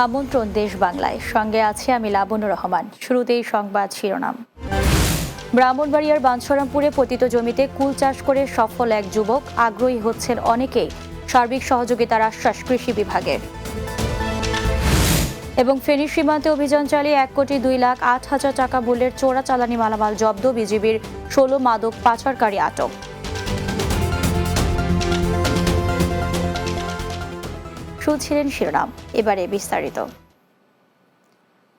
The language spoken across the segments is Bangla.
আমন্ত্রণ দেশ বাংলায়, সঙ্গে আছে আমি লাবণ্য রহমান। শুরুতেই সংবাদ শিরোনাম। ব্রাহ্মণবাড়িয়ার বাঞ্ছারামপুরে পতিত জমিতে কুল চাষ করে সফল এক যুবক, আগ্রহী হচ্ছেন অনেকেই। সার্বিক সহযোগিতার আশ্বাস কৃষি বিভাগের। এবং ফেনী সীমান্তে অভিযান চালিয়ে 1,02,08,000 টাকা মূল্যের চোরা চালানি মালামাল জব্দ, বিজিবির 16 মাদক পাচারকারী আটক। শুনছিলেন শিরোনাম, এবারে বিস্তারিত।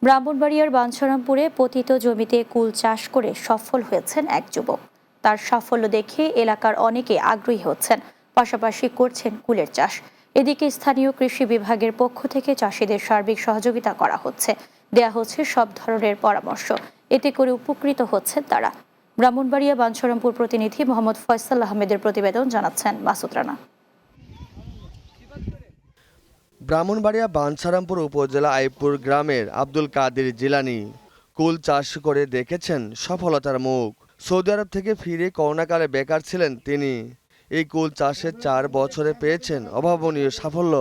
ব্রাহ্মণবাড়িয়ার বাঞ্ছারামপুরে পতিত জমিতে কুল চাষ করে সফল হয়েছেন এক যুবক। তার সাফল্য দেখে এলাকার অনেকে আগ্রহী হচ্ছেন, পাশাপাশি করছেন কুলের চাষ। এদিকে স্থানীয় কৃষি বিভাগের পক্ষ থেকে চাষিদের সার্বিক সহযোগিতা করা হচ্ছে, দেয়া হচ্ছে সব ধরনের পরামর্শ। এতে করে উপকৃত হচ্ছেন তারা। ব্রাহ্মণবাড়িয়া বাঞ্ছারামপুর প্রতিনিধি মোহাম্মদ ফয়সাল আহমেদের প্রতিবেদন, জানাচ্ছেন মাসুদ রানা। ব্রাহ্মণবাড়িয়া বাঞ্ছারামপুর উপজেলা আইপুর গ্রামের আব্দুল কাদের জিলানি কুল চাষ করে দেখেছেন সফলতার মুখ। সৌদি আরব থেকে ফিরে করোনাকালে বেকার ছিলেন তিনি। এই কুল চাষে 4 বছরে পেয়েছেন অভাবনীয় সাফল্য।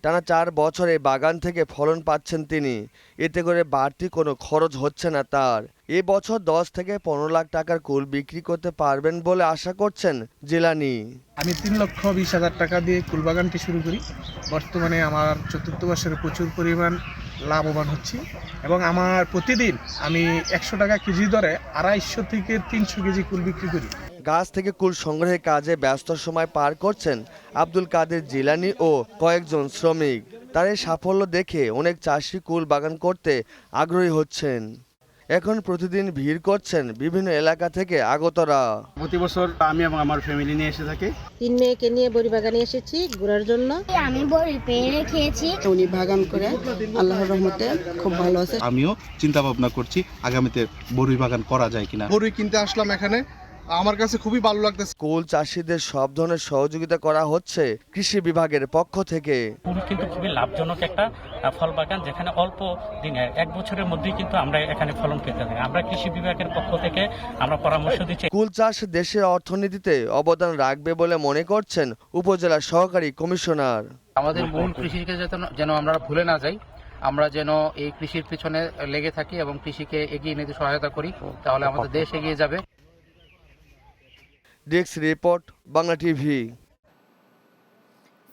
টানা 4 বছরে বাগান থেকে ফলন পাচ্ছেন তিনি। এতে করে বাড়তি কোনো খরচ হচ্ছে না তার। এ বছর 10 থেকে 15 লাখ টাকার কুল বিক্রি করতে পারবেন বলে আশা করছেন জিলানি। আমি 3,20,000 টাকা দিয়ে কুল বাগানটি শুরু করি। বর্তমানে আমার 4র্থ বর্ষের প্রচুর পরিমাণ লাভবান হচ্ছি এবং আমার প্রতিদিন আমি 100 টাকা কেজি দরে 250 থেকে 300 কেজি কুল বিক্রি করি। গাছ থেকে কুল সংগ্রহের কাজে ব্যস্ত সময় পার করছেন আব্দুল কাদের জিলানি ও কয়েকজন শ্রমিক। তার এই সাফল্য দেখে অনেক চাষি কুল বাগান করতে আগ্রহী হচ্ছেন। এখন প্রতিদিন ভিড় করছেন বিভিন্ন এলাকা থেকে আগতরা। প্রতি বছর আমি এবং আমার ফ্যামিলি নিয়ে এসে থাকি। 3 মেয়েকে নিয়ে বড়ি বাগানে এসেছি ঘোরার জন্য। আমি বড়ি পেরে খেয়েছি। উনি বাগান করে আল্লাহর রহমতে খুব ভালো আছে। আমিও চিন্তা ভাবনা করছি আগামীতে বড়ি বাগান করা যায় কিনা। বড়ি কিনতে আসলাম এখানে, আমার কাছে খুবই ভালো লাগতেছে। কুল চাষিদের সব ধরনের সহযোগিতা করা হচ্ছে কৃষি বিভাগের পক্ষ থেকে। কুল কিন্তু খুবই লাভজনক একটা ফল বাগান, যেখানে অল্প দিনে 1 বছরের মধ্যেই কিন্তু আমরা এখানে ফলন পেতে পারি। আমরা কৃষি বিভাগের পক্ষ থেকে আমরা পরামর্শ দিচ্ছি। কুল চাষ দেশের অর্থনীতিতে অবদান রাখবে বলে মনে করছেন উপজেলা সহকারী কমিশনার। আমাদের মূল কৃষিকে যেন আমরা ভুলে না যাই, আমরা যেন এই কৃষির পিছনে লেগে থাকি এবং কৃষিকে এগিয়ে নিতে সহায়তা করি, তাহলে আমাদের দেশ এগিয়ে যাবে। Desk report, Bangla TV.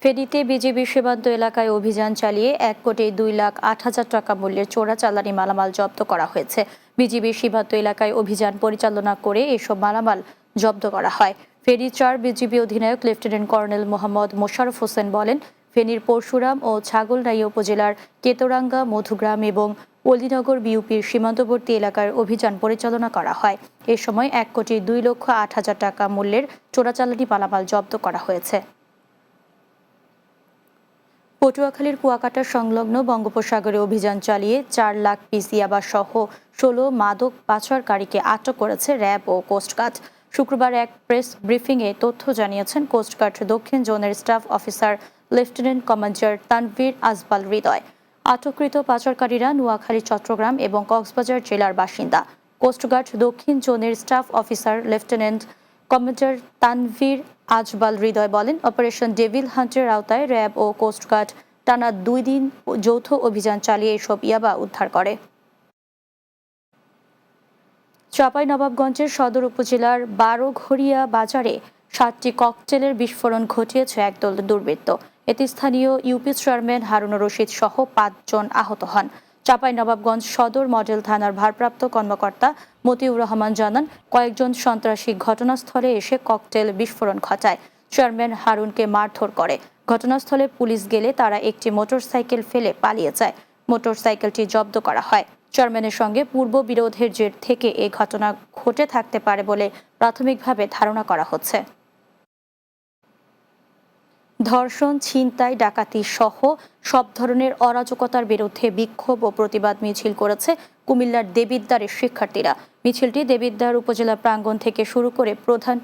ফেনীতে বিজিবি সীমান্ত এলাকায় অভিযান চালিয়ে 1,02,08,000 টাকা মূল্যের চোরা চালানি মালামাল জব্দ করা হয়েছে। বিজিবি সীমান্ত এলাকায় অভিযান পরিচালনা করে এসব মালামাল জব্দ করা হয়। ফেনী 4 বিজিবি অধিনায়ক লেফটেন্যান্ট কর্নেল মোহাম্মদ মোশাররফ হোসেন বলেন, ফেনীর পরশুরাম ও ছাগলনাইয়া উপজেলার কেতরাঙ্গা, মধুগ্রাম এবং অলিনগর বিউপির সীমান্তবর্তী এলাকার অভিযান পরিচালনা করা হয়। এ সময় 1,02,08,000 টাকা মূল্যের চোরাচালানি মালামাল জব্দ করা হয়েছে। পটুয়াখালীর কুয়াকাটা সংলগ্ন বঙ্গোপসাগরে অভিযান চালিয়ে 4 লাখ পিস ইয়াবা সহ 16 মাদক পাচারকারীকে আটক করেছে র্যাব ও কোস্টগার্ড। শুক্রবার এক প্রেস ব্রিফিংয়ে তথ্য জানিয়েছেন কোস্টগার্ড দক্ষিণ জোনের staff officer lieutenant commander Tanvir Azbal Hriday. আটককৃত পাচারকারীরা নোয়াখালী, চট্টগ্রাম এবং কক্সবাজার জেলার বাসিন্দা। কোস্টগার্ড দক্ষিণ জোনের staff officer lieutenant commander Tanvir Azbal Hriday বলেন, অপারেশন ডেভিল হান্টের আওতায় র্যাব ও কোস্টগার্ড টানা 2 দিন যৌথ অভিযান চালিয়ে এসব ইয়াবা উদ্ধার করে। চাঁপাইনবাবগঞ্জের সদর উপজেলার 12ঘরিয়া বাজারে 7টি ককটেলের বিস্ফোরণ ঘটিয়েছে একদল দুর্বৃত্ত। এতে স্থানীয় ইউপি চেয়ারম্যান হারুনুর রশিদ সহ 5 জন আহত হন। চাঁপাইনবাবগঞ্জ সদর মডেল থানার ভারপ্রাপ্ত কর্মকর্তা মতিউর রহমান জানান, কয়েকজন সন্ত্রাসী ঘটনাস্থলে এসে ককটেল বিস্ফোরণ ঘটায়। চেয়ারম্যান হারুনকে মারধর করে। ঘটনাস্থলে পুলিশ গেলে তারা একটি মোটরসাইকেল ফেলে পালিয়ে যায়। মোটরসাইকেলটি জব্দ করা হয়। চেয়ারম্যানের সঙ্গে পূর্ব বিরোধের জের থেকে এ ঘটনা ঘটে থাকতে পারে বলে প্রাথমিকভাবে ধারণা করা হচ্ছে। ধর্ষণ, ছিনতাই, ডাকাতি সহ সব ধরনের অরাজকতার বিরুদ্ধে বিক্ষোভ ও প্রতিবাদ মিছিল করেছে কুমিল্লার দেবিদ্বারের শিক্ষার্থীরা। মিছিলটি দেবিদ্বার উপজেলা প্রাঙ্গণ থেকে শুরু করে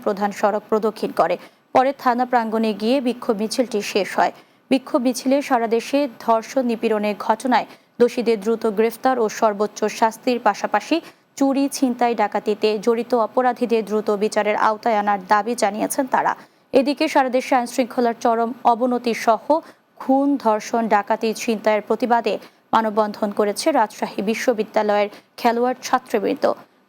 প্রধান সড়ক প্রদক্ষিণ করে। পরে থানা প্রাঙ্গণে গিয়ে বিক্ষোভ মিছিলটি শেষ হয়। বিক্ষোভ মিছিলে সারা দেশে ধর্ষণ, নিপীড়নের ঘটনায় দোষীদের দ্রুত গ্রেফতার ও সর্বোচ্চ শাস্তির পাশাপাশি চুরি, ছিনতাই, ডাকাতিতে জড়িত অপরাধীদের দ্রুত বিচারের আওতায় আনার দাবি জানিয়েছেন তারা। এদিকে সারা দেশে আইনশৃঙ্খলার চরম অবনতি সহ খুন, ধর্ষণ, ডাকাতি, ছিনতাইয়ের প্রতিবাদে মানববন্ধন করেছে রাজশাহী বিশ্ববিদ্যালয়ের খেলোয়াড় ছাত্রবৃন্দ।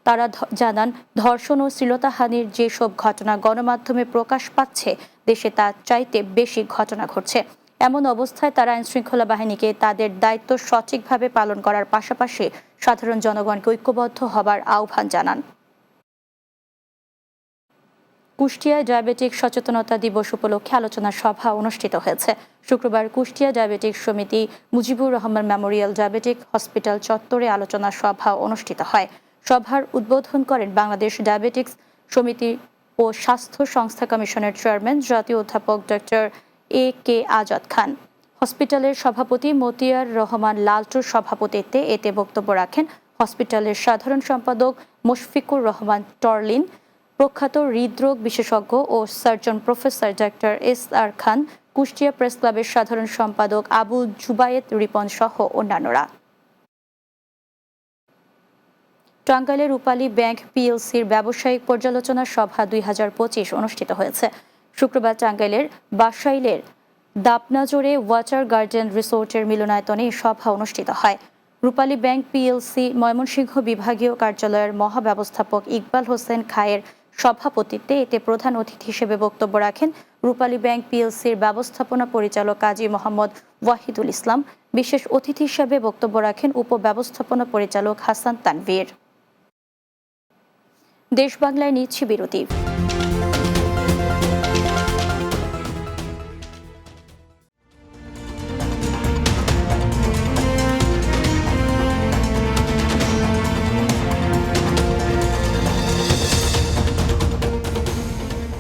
তারা জানান, ধর্ষণ ও শ্লীলতাহানির যেসব ঘটনা গণমাধ্যমে প্রকাশ পাচ্ছে, দেশে তার চাইতে বেশি ঘটনা ঘটছে। এমন অবস্থায় তারা আইনশৃঙ্খলা বাহিনীকে তাদের দায়িত্ব সঠিকভাবে পালন করার পাশাপাশি সাধারণ জনগণকে ঐক্যবদ্ধ হবার আহ্বান জানান। কুষ্টিয়ায় ডায়াবেটিক সচেতনতা দিবস উপলক্ষে আলোচনা সভা অনুষ্ঠিত হয়েছে। শুক্রবার কুষ্টিয়া ডায়াবেটিক সমিতি Mujibur Rahman Memorial diabetic hospital চত্বরে আলোচনা সভা অনুষ্ঠিত হয়। সভার উদ্বোধন করেন বাংলাদেশ ডায়াবেটিক্স সমিতি ও স্বাস্থ্য সংস্থা কমিশনের চেয়ারম্যান জাতীয় অধ্যাপক ডক্টর A.K. আজাদ খান। হসপিটালের সভাপতি মতিয়ার রহমান লালটুর সভাপতিত্বে এতে বক্তব্য রাখেন হসপিটালের সাধারণ সম্পাদক মুশফিকুর রহমান টর্লিন, প্রখ্যাত হৃদরোগ বিশেষজ্ঞ ও সার্জন প্রফেসর ডক্টর S.R. খান, কুষ্টিয়া প্রেস ক্লাবের সাধারণ সম্পাদক আবু জুবায়েদ রিপন সহ অন্যান্যরা। টাঙ্গাইলের রূপালী ব্যাংক PLCর ব্যবসায়িক পর্যালোচনা সভা 2025 অনুষ্ঠিত হয়েছে। শুক্রবার টাঙ্গাইলের বাসাইলের দাপনাজোরে ওয়াটার গার্ডেন রিসোর্টের মিলনায়তনে এই সভা অনুষ্ঠিত হয়। রূপালী ব্যাংক PLC ময়মনসিংহ বিভাগীয় কার্যালয়ের মহাব্যবস্থাপক ইকবাল হোসেন খায়ের সভাপতিত্বে এতে প্রধান অতিথি হিসেবে বক্তব্য রাখেন রূপালী ব্যাংক PLCর ব্যবস্থাপনা পরিচালক কাজী মোহাম্মদ ওয়াহিদুল ইসলাম। বিশেষ অতিথি হিসেবে বক্তব্য রাখেন উপব্যবস্থাপনা পরিচালক হাসান তানভীর। দেশ বাংলায় নিচ্ছি বিরতি।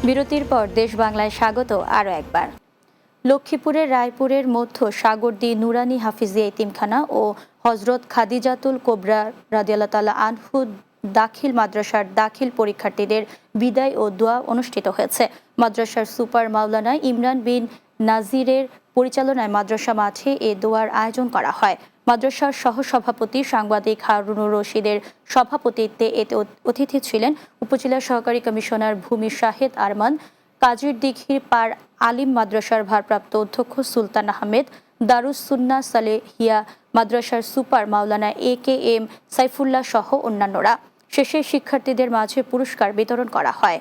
বিরতির পর দেশ বাংলায় স্বাগত আরও একবার। লক্ষ্মীপুরের রায়পুরের মধ্য সাগরদী নুরানি হাফিজিয়া এতিমখানা ও হজরত খাদিজাতুল কোবরা রাদিয়াল্লাহু তাআলা আনহু দাখিল মাদ্রাসার দাখিল পরীক্ষার্থীদের বিদায় ও দোয়া অনুষ্ঠিত হয়েছে। মাদ্রাসার সুপার মাওলানা ইমরান বিন নাজিরের পরিচালনায় মাদ্রাসা মাঠে এ দোয়ার আয়োজন করা হয়। মাদ্রাসার সহসভাপতি সাংবাদিক হারুনুর রশিদের সভাপতিত্বে এতে অতিথি ছিলেন উপজেলা সহকারী কমিশনার ভূমি শাহেদ আরমান, কাজীর দিঘির পার আলিম মাদ্রাসার ভারপ্রাপ্ত অধ্যক্ষ সুলতান আহমেদ, দারুস সুন্নাহ সালেহিয়া মাদ্রাসার সুপার মাওলানা AKM সাইফুল্লাহ সহ অন্যান্যরা। শেষে শিক্ষার্থীদের মাঝে পুরস্কার বিতরণ করা হয়।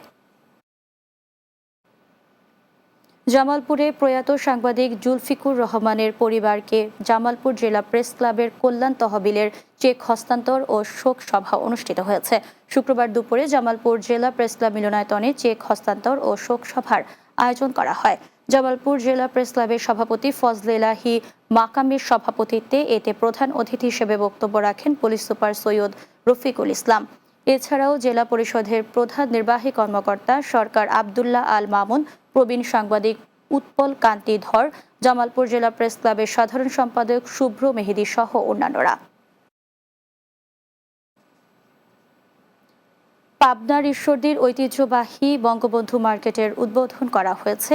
জামালপুরে প্রয়াত সাংবাদিক জুলফিকুর রহমানের পরিবারকে জামালপুর জেলা প্রেস ক্লাবের কল্যাণ তহবিলের চেক হস্তান্তর ও শোক সভা অনুষ্ঠিত হয়েছে। শুক্রবার দুপুরে জামালপুর জেলা প্রেস ক্লাব মিলনায়তনে চেক হস্তান্তর ও শোক সভার আয়োজন করা হয়। জামালপুর জেলা প্রেস ক্লাবের সভাপতি ফজলে ইলাহি মাকামের সভাপতিত্বে এতে প্রধান অতিথি হিসেবে বক্তব্য রাখেন পুলিশ সুপার সৈয়দ রফিকুল ইসলাম। এছাড়াও জেলা পরিষদের প্রধান নির্বাহী কর্মকর্তা সরকার আব্দুল্লাহ আল মামুন, প্রবীণ সাংবাদিক উৎপল কান্তি ধর, জামালপুর জেলা প্রেস ক্লাবের সাধারণ সম্পাদক শুভ্র মেহেদী সহ অন্যান্যরা। পাবনার ঈশ্বরদীর ঐতিহ্যবাহী বঙ্গবন্ধু মার্কেটের উদ্বোধন করা হয়েছে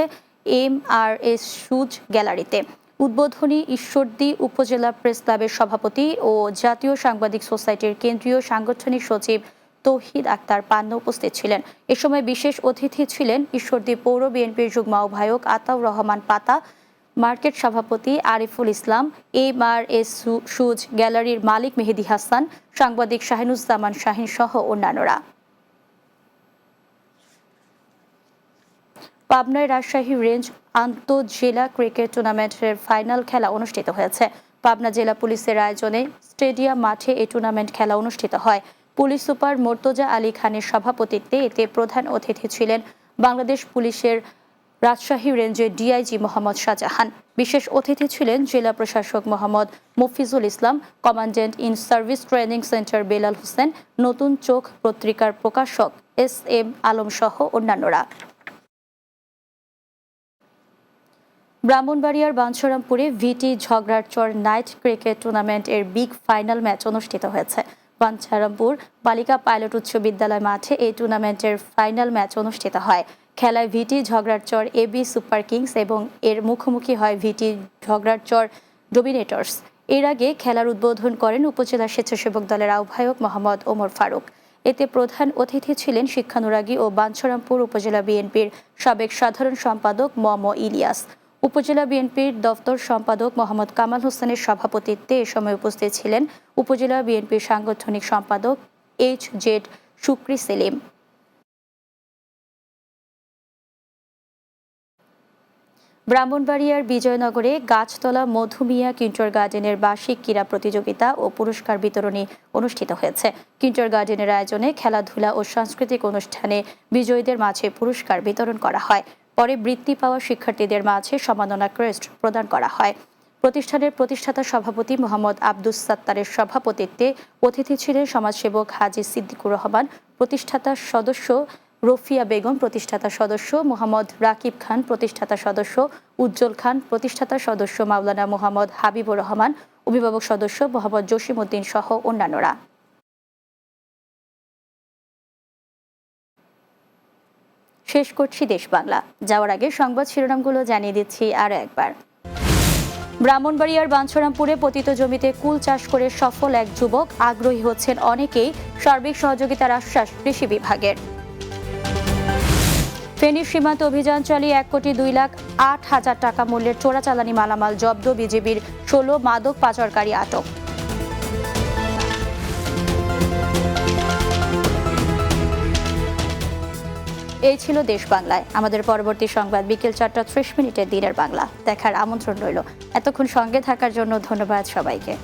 MRS শুজ গ্যালারিতে। উদ্বোধনী ঈশ্বরদী উপজেলা প্রেস ক্লাবের সভাপতি ও জাতীয় সাংবাদিক সোসাইটির কেন্দ্রীয় সাংগঠনিক সচিব তৌহিদ আক্তার পান্না উপস্থিত ছিলেন। এ সময় বিশেষ অতিথি ছিলেন ঈশ্বরদী পৌর বিএনপির যুগ্ম আহ্বায়ক আতাউর রহমান পাতা, মার্কেট সভাপতি আরিফুল ইসলাম, MRS শুজ গ্যালারির মালিক মেহেদী হাসান, সাংবাদিক শাহিনুজ্জামান শাহিন সহ অন্যান্যরা। পাবনায় রাজশাহী রেঞ্জ আন্তঃজেলা ক্রিকেট টুর্নামেন্টের ফাইনাল খেলা অনুষ্ঠিত হয়েছে। পাবনা জেলা পুলিশের আয়োজনে স্টেডিয়াম মাঠে এই টুর্নামেন্ট খেলা অনুষ্ঠিত হয়। পুলিশ সুপার মোর্তজা আলী খানের সভাপতিত্বে এতে প্রধান অতিথি ছিলেন বাংলাদেশ পুলিশের রাজশাহী রেঞ্জের DIG মোহাম্মদ শাহজাহান। বিশেষ অতিথি ছিলেন জেলা প্রশাসক Mohammad Mofizul Islam, commandant in service training centre Belal Hossain, Notun Chokh পত্রিকার প্রকাশক SM আলম সহ অন্যান্যরা। ব্রাহ্মণবাড়িয়ার বাঞ্ছারামপুরে VT Jhagrarchar night cricket tournament এর বিগ ফাইনাল ম্যাচ অনুষ্ঠিত হয়েছে। বাঞ্ছারামপুর বালিকা পাইলট উচ্চ বিদ্যালয় মাঠে এই টুর্নামেন্টের ফাইনাল ম্যাচ অনুষ্ঠিত হয়। খেলায় VT ঝগড়ারচর AB সুপার কিংস এবং এর মুখোমুখি হয় VT ঝগড়ারচর ডোমিনেটর্স। এর আগে খেলার উদ্বোধন করেন উপজেলা স্বেচ্ছাসেবক দলের আহ্বায়ক মোহাম্মদ ওমর ফারুক। এতে প্রধান অতিথি ছিলেন শিক্ষানুরাগী ও বাঞ্ছারামপুর উপজেলা বিএনপির সাবেক সাধারণ সম্পাদক মম ইলিয়াস। উপজেলা বিএনপির দপ্তর সম্পাদক মোহাম্মদ কামাল হোসেনের সভাপতিত্বে এ সময় উপস্থিত ছিলেন উপজেলা বিএনপির সাংগঠনিক সম্পাদক এইচ.জেড শুকরি সেলিম। ব্রাহ্মণবাড়িয়ার বিজয়নগরে গাছতলা মধুমিয়া কিন্টর গার্ডেনের বার্ষিক ক্রীড়া প্রতিযোগিতা ও পুরস্কার বিতরণী অনুষ্ঠিত হয়েছে। কিন্টর গার্ডেনের আয়োজনে খেলাধুলা ও সাংস্কৃতিক অনুষ্ঠানে বিজয়ীদের মাঝে পুরস্কার বিতরণ করা হয়। পরে বৃত্তি পাওয়া শিক্ষার্থীদের মাঝে সম্মাননা ক্রেস্ট প্রদান করা হয়। প্রতিষ্ঠানের প্রতিষ্ঠাতা সভাপতি মোহাম্মদ আব্দুস সাত্তারের সভাপতিত্বে অতিথি ছিলেন সমাজসেবক হাজী সিদ্দিকুর রহমান, প্রতিষ্ঠাতা সদস্য রফিয়া বেগম, প্রতিষ্ঠাতা সদস্য মোহাম্মদ রাকিব খান, প্রতিষ্ঠাতা সদস্য উজ্জ্বল খান, প্রতিষ্ঠাতা সদস্য মাওলানা মোহাম্মদ হাবিবুর রহমান, অভিভাবক সদস্য মোহাম্মদ জসিম উদ্দিন সহ অন্যান্যরা। শেষ করছি দেশ বাংলা। যাওয়ার আগে সংবাদ শিরোনামগুলো জানিয়ে দিচ্ছি আরও একবার। ব্রাহ্মণবাড়িয়ার বাঞ্ছারামপুরে পতিত জমিতে কুল চাষ করে সফল এক যুবক, আগ্রহী হচ্ছেন অনেকেই, সার্বিক সহযোগিতার আশ্বাস কৃষি বিভাগের। ফেনী সীমান্ত অভিযান চালিয়ে 1,02,08,000 টাকা মূল্যের চোরাচালানি মালামাল জব্দ, বিজিবির 16 মাদক পাচারকারী আটক। এই ছিল দেশ বাংলায়। আমাদের পরবর্তী সংবাদ বিকেল 4টা 30 দিনের বাংলা দেখার আমন্ত্রণ রইল। এতক্ষণ সঙ্গে থাকার জন্য ধন্যবাদ সবাইকে।